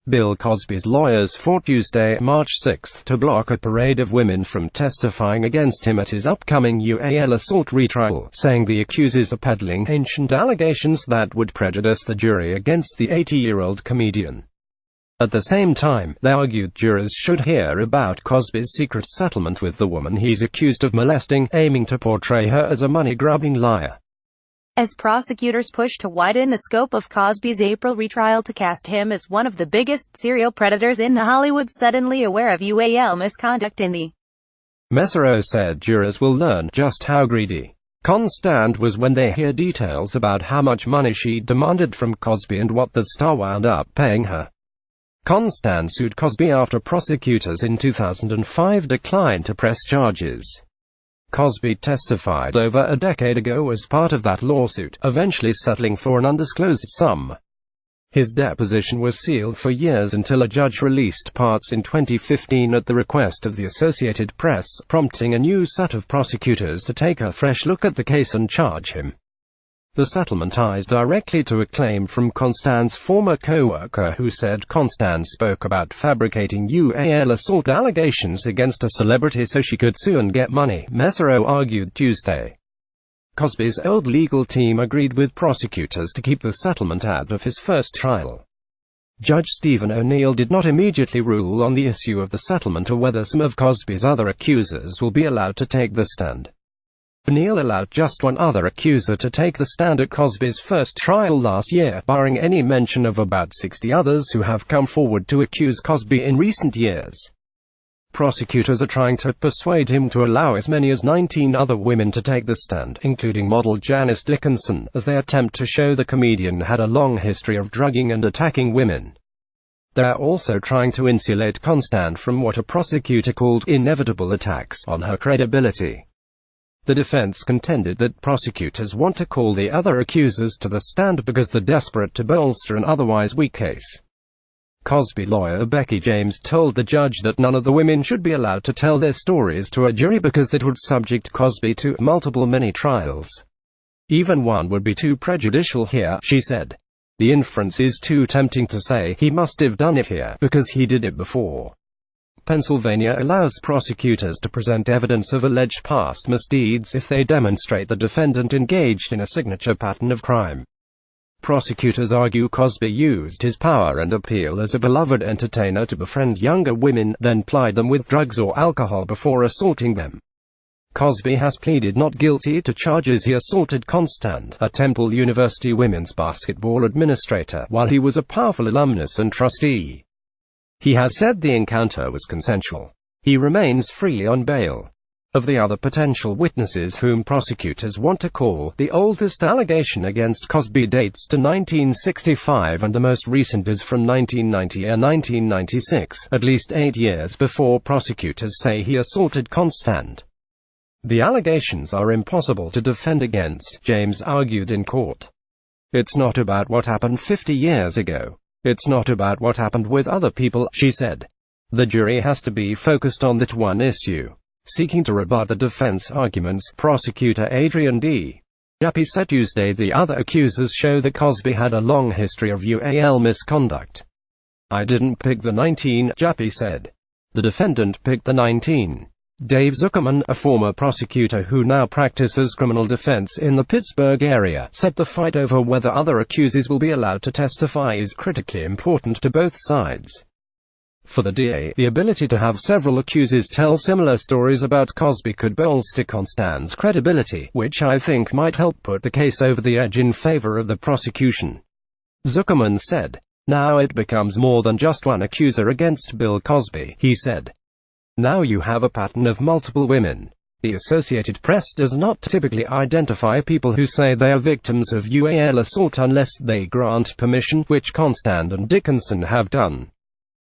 Bill Cosby's lawyers fought Tuesday, March 6 to block a parade of women from testifying against him at his upcoming UAL assault retrial, saying the accusers are peddling ancient allegations that would prejudice the jury against the 80-year-old comedian. At the same time, they argued jurors should hear about Cosby's secret settlement with the woman he's accused of molesting, aiming to portray her as a money-grubbing liar. As prosecutors push to widen the scope of Cosby's April retrial to cast him as one of the biggest serial predators in Hollywood, suddenly aware of UAL misconduct in the Mesereau said jurors will learn just how greedy Constand was when they hear details about how much money she demanded from Cosby and what the star wound up paying her. Constand sued Cosby after prosecutors in 2005 declined to press charges. Cosby testified over a decade ago as part of that lawsuit, eventually settling for an undisclosed sum. His deposition was sealed for years until a judge released parts in 2015 at the request of the Associated Press, prompting a new set of prosecutors to take a fresh look at the case and charge him. The settlement ties directly to a claim from Constand's former co-worker who said Constand spoke about fabricating UAL assault allegations against a celebrity so she could sue and get money, Mesereau argued Tuesday. Cosby's old legal team agreed with prosecutors to keep the settlement out of his first trial. Judge Stephen O'Neill did not immediately rule on the issue of the settlement or whether some of Cosby's other accusers will be allowed to take the stand. O'Neill allowed just one other accuser to take the stand at Cosby's first trial last year, barring any mention of about 60 others who have come forward to accuse Cosby in recent years. Prosecutors are trying to persuade him to allow as many as 19 other women to take the stand, including model Janice Dickinson, as they attempt to show the comedian had a long history of drugging and attacking women. They're also trying to insulate Constand from what a prosecutor called inevitable attacks on her credibility. The defense contended that prosecutors want to call the other accusers to the stand because they're desperate to bolster an otherwise weak case. Cosby lawyer Becky James told the judge that none of the women should be allowed to tell their stories to a jury because that would subject Cosby to multiple mini-trials. Even one would be too prejudicial here, she said. The inference is too tempting to say he must have done it here because he did it before. Pennsylvania allows prosecutors to present evidence of alleged past misdeeds if they demonstrate the defendant engaged in a signature pattern of crime. Prosecutors argue Cosby used his power and appeal as a beloved entertainer to befriend younger women, then plied them with drugs or alcohol before assaulting them. Cosby has pleaded not guilty to charges he assaulted Constand, a Temple University women's basketball administrator, while he was a powerful alumnus and trustee. He has said the encounter was consensual. He remains free on bail. Of the other potential witnesses whom prosecutors want to call, the oldest allegation against Cosby dates to 1965 and the most recent is from 1990 or 1996, at least 8 years before prosecutors say he assaulted Constand. The allegations are impossible to defend against, James argued in court. It's not about what happened 50 years ago. It's not about what happened with other people, she said. The jury has to be focused on that one issue. Seeking to rebut the defense arguments, prosecutor Adrian D. Jappi said Tuesday the other accusers show that Cosby had a long history of UAL misconduct. I didn't pick the 19, Jappi said. The defendant picked the 19. Dave Zuckerman, a former prosecutor who now practices criminal defense in the Pittsburgh area, said the fight over whether other accusers will be allowed to testify is critically important to both sides. For the DA, the ability to have several accusers tell similar stories about Cosby could bolster Constand's credibility, which I think might help put the case over the edge in favor of the prosecution. Zuckerman said. Now it becomes more than just one accuser against Bill Cosby, he said. Now you have a pattern of multiple women. The Associated Press does not typically identify people who say they are victims of UAL assault unless they grant permission, which Constand and Dickinson have done.